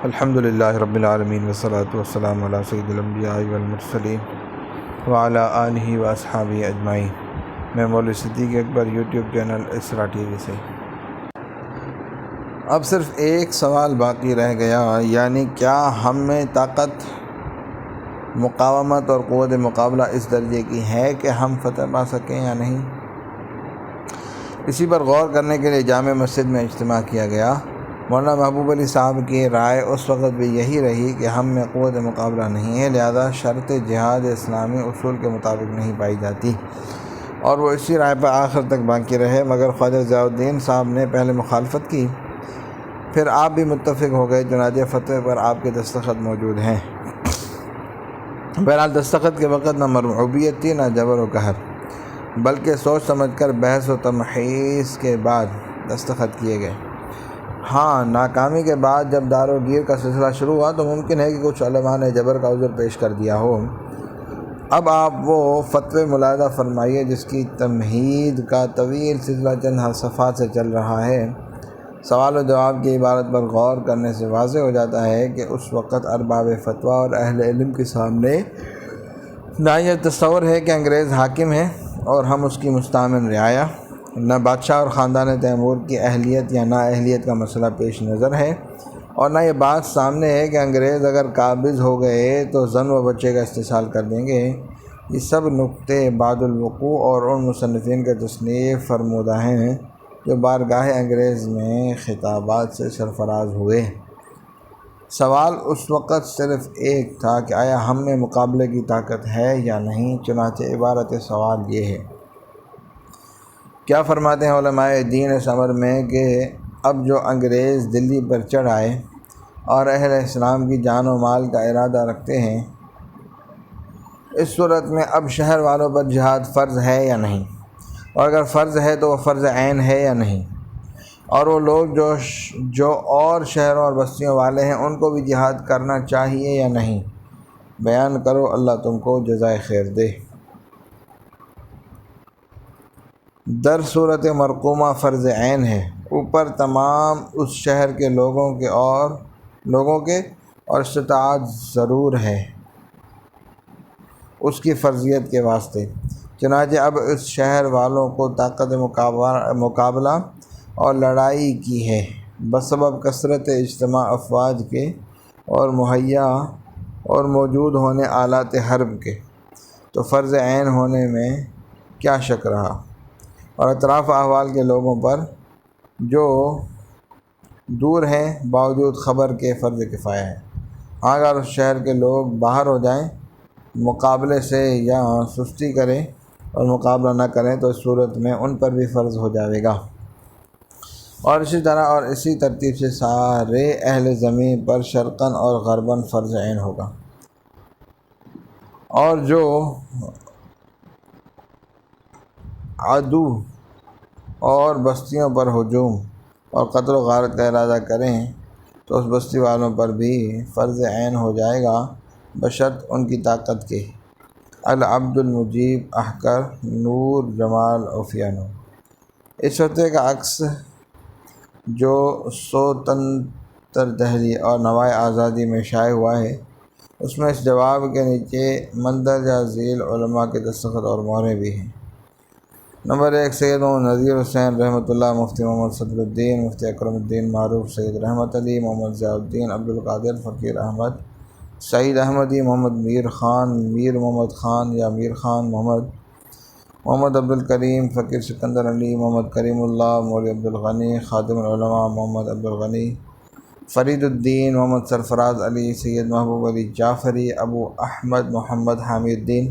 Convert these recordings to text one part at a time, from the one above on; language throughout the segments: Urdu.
الحمدللہ رب العالمین والصلاة والسلام علی سید الانبیاء والمرسلین وعلی آلہ واصحابہ اجمعین۔ میں مولوی صدیق اکبر، یوٹیوب چینل اسرا ٹی وی سے۔ اب صرف ایک سوال باقی رہ گیا، یعنی کیا ہم میں طاقت، مقاومت اور قوت مقابلہ اس درجے کی ہے کہ ہم فتح پا سکیں یا نہیں؟ اسی پر غور کرنے کے لیے جامع مسجد میں اجتماع کیا گیا۔ مولانا محبوب علی صاحب کی رائے اس وقت بھی یہی رہی کہ ہم میں قوت مقابلہ نہیں ہے، لہذا شرط جہاد اسلامی اصول کے مطابق نہیں پائی جاتی، اور وہ اسی رائے پر آخر تک باقی رہے، مگر خواجہ ضیاء الدین صاحب نے پہلے مخالفت کی، پھر آپ بھی متفق ہو گئے، چنانچہ فتوے پر آپ کے دستخط موجود ہیں۔ بہرحال دستخط کے وقت نہ مرعوبیت تھی، نہ جبر و قہر، بلکہ سوچ سمجھ کر بحث و تمحیص کے بعد دستخط کیے گئے۔ ہاں، ناکامی کے بعد جب دار و گیر کا سلسلہ شروع ہوا تو ممکن ہے کہ کچھ علماء نے جبر کا عذر پیش کر دیا ہو۔ اب آپ وہ فتوے ملاحظہ فرمائیے جس کی تمہید کا طویل سلسلہ چند صفحات سے چل رہا ہے۔ سوال و جواب کی عبارت پر غور کرنے سے واضح ہو جاتا ہے کہ اس وقت ارباب فتویٰ اور اہل علم کے سامنے نہ یہ تصور ہے کہ انگریز حاکم ہے اور ہم اس کی مستأمن رعایا، نہ بادشاہ اور خاندان تیمور کی اہلیت یا نااہلیت کا مسئلہ پیش نظر ہے، اور نہ یہ بات سامنے ہے کہ انگریز اگر قابض ہو گئے تو زن و بچے کا استحصال کر دیں گے۔ یہ سب نکتے بعد الوقوع اور ان مصنفین کے تصنیف فرمودہ ہیں جو بارگاہ انگریز میں خطابات سے سرفراز ہوئے۔ سوال اس وقت صرف ایک تھا کہ آیا ہم میں مقابلے کی طاقت ہے یا نہیں، چنانچہ عبارت سوال یہ ہے۔ کیا فرماتے ہیں علماء دین اس امر میں کہ اب جو انگریز دلی پر چڑھ آئے اور اہل اسلام کی جان و مال کا ارادہ رکھتے ہیں، اس صورت میں اب شہر والوں پر جہاد فرض ہے یا نہیں، اور اگر فرض ہے تو وہ فرض عین ہے یا نہیں، اور وہ لوگ جو اور شہروں اور بستیوں والے ہیں ان کو بھی جہاد کرنا چاہیے یا نہیں، بیان کرو، اللہ تم کو جزائے خیر دے۔ در صورت مرقومہ فرض عین ہے، اوپر تمام اس شہر کے لوگوں کے اور استطاعت ضرور ہے اس کی فرضیت کے واسطے، چنانچہ اب اس شہر والوں کو طاقت مقابلہ اور لڑائی کی ہے بسبب کثرت اجتماع افواج کے اور مہیا اور موجود ہونے آلات حرب کے، تو فرض عین ہونے میں کیا شک رہا، اور اطراف احوال کے لوگوں پر جو دور ہیں باوجود خبر کے فرض کفایہ ہے۔ اگر اس شہر کے لوگ باہر ہو جائیں مقابلے سے یا سستی کریں اور مقابلہ نہ کریں تو اس صورت میں ان پر بھی فرض ہو جائے گا، اور اسی طرح اور اسی ترتیب سے سارے اہل زمین پر شرقاً اور غرباً فرض عین ہوگا، اور جو عدو اور بستیوں پر ہجوم اور قتل و غارت کا ارادہ کریں تو اس بستی والوں پر بھی فرض عین ہو جائے گا بشرط ان کی طاقت کے۔ العبد المجیب احقر، نور جمال عفیانو۔ اس فتوے کا عکس جو سوتنتر دہلی اور نوائے آزادی میں شائع ہوا ہے، اس میں اس جواب کے نیچے مندرجہ ذیل علماء کے دستخط اور مہریں بھی ہیں۔ نمبر 1، سید محمد نذیر حسین رحمۃ اللہ، مفتی محمد صدر الدین، مفتی اکرم الدین معروف، سید رحمت علی، محمد ضیاء الدین، عبدالقادر، فقیر احمد، سعید احمدی، محمد میر خان، میر محمد خان یا میر خان محمد عبدالکریم، فقیر سکندر علی، محمد کریم اللہ، مولوی عبدالغنی، خادم العلماء محمد عبدالغنی، فرید الدین، محمد سرفراز علی، سید محبوب علی جعفری، ابو احمد محمد حامد الدین،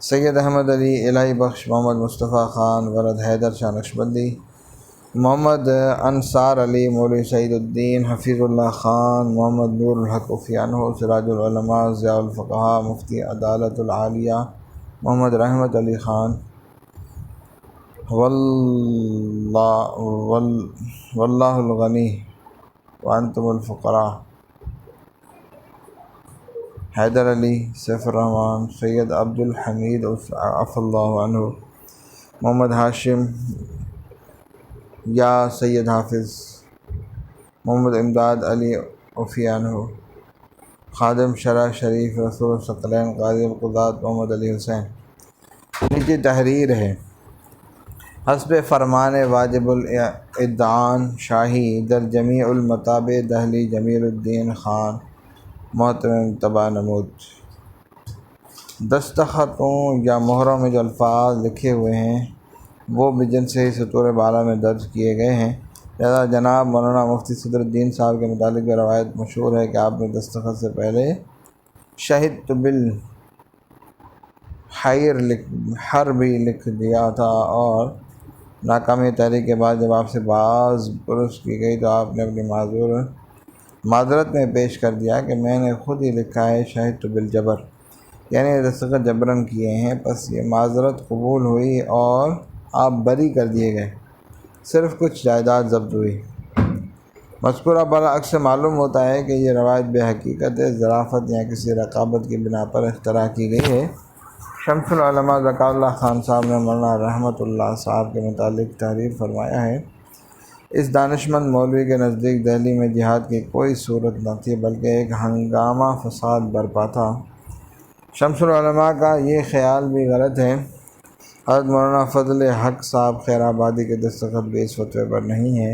سید احمد علی الہی بخش، محمد مصطفیٰ خان ولد حیدر شاہ نقشبندی، محمد انصار علی، مولوی سعید الدین، حفیظ اللہ خان، محمد نور الحق عفیانو، سراج العلماء، ضیاء الفقہاء، مفتی عدالت العالیہ، محمد رحمت علی خان، واللہ الغنی وانتم الفقراء، حیدر علی، سیف الرحمن، سید عبد الحمید عفی اللہ عنہ، محمد ہاشم یا سید حافظ، محمد امداد علی عفی عنہ، خادم شرع شریف رسول ثقلین قاضی القضات محمد علی حسین۔ نیچے تحریر ہے۔ حسب فرمان واجب الادعان شاہی در جمیع المطابع دہلی جمیل الدین خان محترم طبع نمود۔ دستخطوں یا مہروں میں جو الفاظ لکھے ہوئے ہیں وہ بجنس ہی سطور بالا میں درج کیے گئے ہیں، لہذا جناب مولانا مفتی صدر الدین صاحب کے متعلق یہ روایت مشہور ہے کہ آپ نے دستخط سے پہلے شہدت بالحر بھی لکھ دیا تھا، اور ناکامی تحریک کے بعد جب آپ سے باز پرس کی گئی تو آپ نے اپنی معذرت میں پیش کر دیا کہ میں نے خود ہی لکھا ہے شہدت بالجبر، یعنی دستخط جبراً کیے ہیں۔ پس یہ معذرت قبول ہوئی اور آپ بری کر دیے گئے، صرف کچھ جائیداد ضبط ہوئی۔ مذکورہ برعکس سے معلوم ہوتا ہے کہ یہ روایت بے حقیقت ہے، ظرافت یا کسی رقابت کی بنا پر اختراع کی گئی ہے۔ شمس العلماء ذکا اللہ خان صاحب نے مولانا رحمۃ اللہ صاحب کے متعلق تحریر فرمایا ہے، اس دانشمند مولوی کے نزدیک دہلی میں جہاد کی کوئی صورت نہ تھی بلکہ ایک ہنگامہ فساد برپا تھا۔ شمس العلماء کا یہ خیال بھی غلط ہے۔ حضرت مولانا فضل حق صاحب خیر آبادی کے دستخط بھی اس فتوے پر نہیں ہے،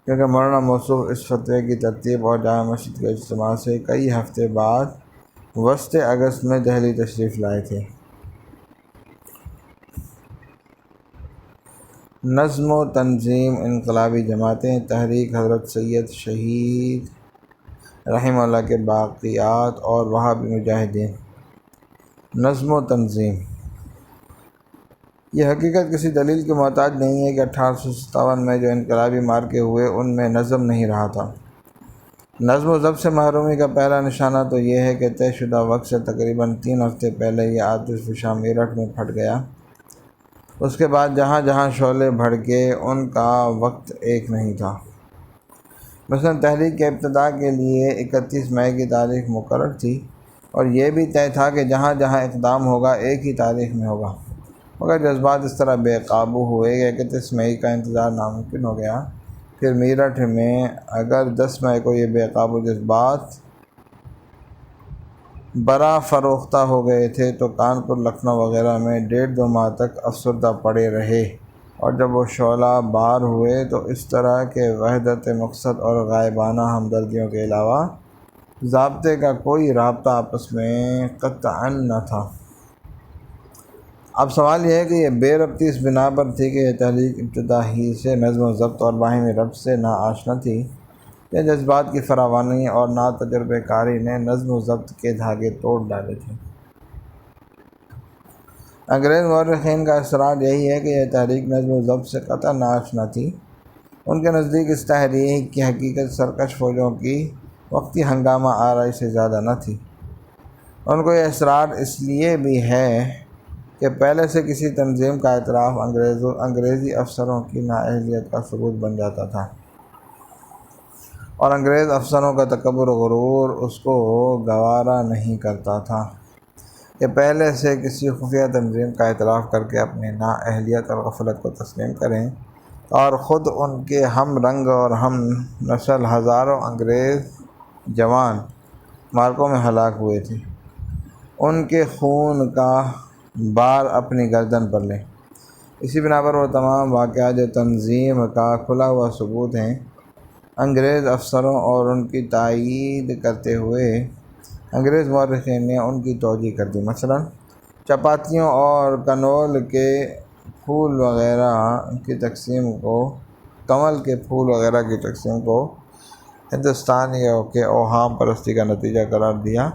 کیونکہ مولانا موصوف اس فتوے کی ترتیب اور جامع مسجد کے اجتماع سے کئی ہفتے بعد وسط اگست میں دہلی تشریف لائے تھے۔ نظم و تنظیم انقلابی جماعتیں، تحریک حضرت سید شہید رحمہ اللہ کے باقیات اور وہابی مجاہدین۔ نظم و تنظیم، یہ حقیقت کسی دلیل کی محتاج نہیں ہے کہ 1857 میں جو انقلابی مارکے ہوئے ان میں نظم نہیں رہا تھا۔ نظم و ضبط سے محرومی کا پہلا نشانہ تو یہ ہے کہ طے شدہ وقت سے تقریباً 3 ہفتے پہلے یہ آتش فشاں میرٹھ میں پھٹ گیا۔ اس کے بعد جہاں جہاں شعلے بھڑکے ان کا وقت ایک نہیں تھا۔ مثلاً تحریک کے ابتدا کے لیے 31 مئی کی تاریخ مقرر تھی، اور یہ بھی طے تھا کہ جہاں جہاں اقدام ہوگا ایک ہی تاریخ میں ہوگا، مگر جذبات اس طرح بے قابو ہوئے کہ 31 مئی کا انتظار ناممکن ہو گیا۔ پھر میرٹھ میں اگر 10 مئی کو یہ بے قابو جذبات برآ فروختہ ہو گئے تھے تو کانپور، لکھنؤ وغیرہ میں 1.5-2 ماہ تک افسردہ پڑے رہے، اور جب وہ شعلہ بار ہوئے تو اس طرح کہ وحدت مقصد اور غائبانہ ہمدردیوں کے علاوہ ضابطے کا کوئی رابطہ آپس میں قطعاً نہ تھا۔ اب سوال یہ ہے کہ یہ بے ربطی اس بنا پر تھی کہ یہ تحریک ابتدا ہی سے نظم و ضبط اور باہمی ربط سے ناآشنا تھی، یا جذبات کی فراوانی اور ناتجربہ کاری نے نظم و ضبط کے دھاگے توڑ ڈالے تھے۔ انگریز مورخین کا اصرار یہی ہے کہ یہ تحریک نظم و ضبط سے قطعاً ناآشنا تھی۔ ان کے نزدیک اس تحریک کی حقیقت سرکش فوجوں کی وقتی ہنگامہ آرائی سے زیادہ نہ تھی۔ ان کو یہ اصرار اس لیے بھی ہے کہ پہلے سے کسی تنظیم کا اعتراف انگریزی افسروں کی نااہلیت کا ثبوت بن جاتا تھا، اور انگریز افسروں کا تکبر و غرور اس کو گوارا نہیں کرتا تھا کہ پہلے سے کسی خفیہ تنظیم کا اعتراف کر کے اپنی نااہلیت اور غفلت کو تسلیم کریں، اور خود ان کے ہم رنگ اور ہم نسل ہزاروں انگریز جوان مارکوں میں ہلاک ہوئے تھے، ان کے خون کا بار اپنی گردن پر لیں۔ اسی بنا پر وہ تمام واقعات جو تنظیم کا کھلا ہوا ثبوت ہیں، انگریز افسروں اور ان کی تائید کرتے ہوئے انگریز مورخین نے ان کی توجیہ کر دی۔ مثلاً چپاتیوں اور کنول کے پھول وغیرہ کی تقسیم کو، کنول کے پھول وغیرہ کی تقسیم کو ہندوستانیوں کے اوہام پرستی کا نتیجہ قرار دیا،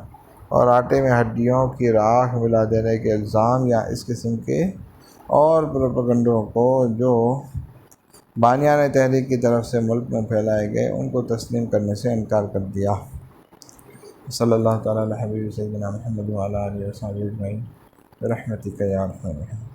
اور آٹے میں ہڈیوں کی راکھ ملا دینے کے الزام یا اس قسم کے اور پروپیگنڈوں کو جو بانیان تحریک کی طرف سے ملک میں پھیلائے گئے ان کو تسلیم کرنے سے انکار کر دیا۔ صلی اللہ تعالیٰ علی حبیب سیدنا محمد وعلی آلہ وصحبہ اجمعین برحمتک یا ارحم الراحمین۔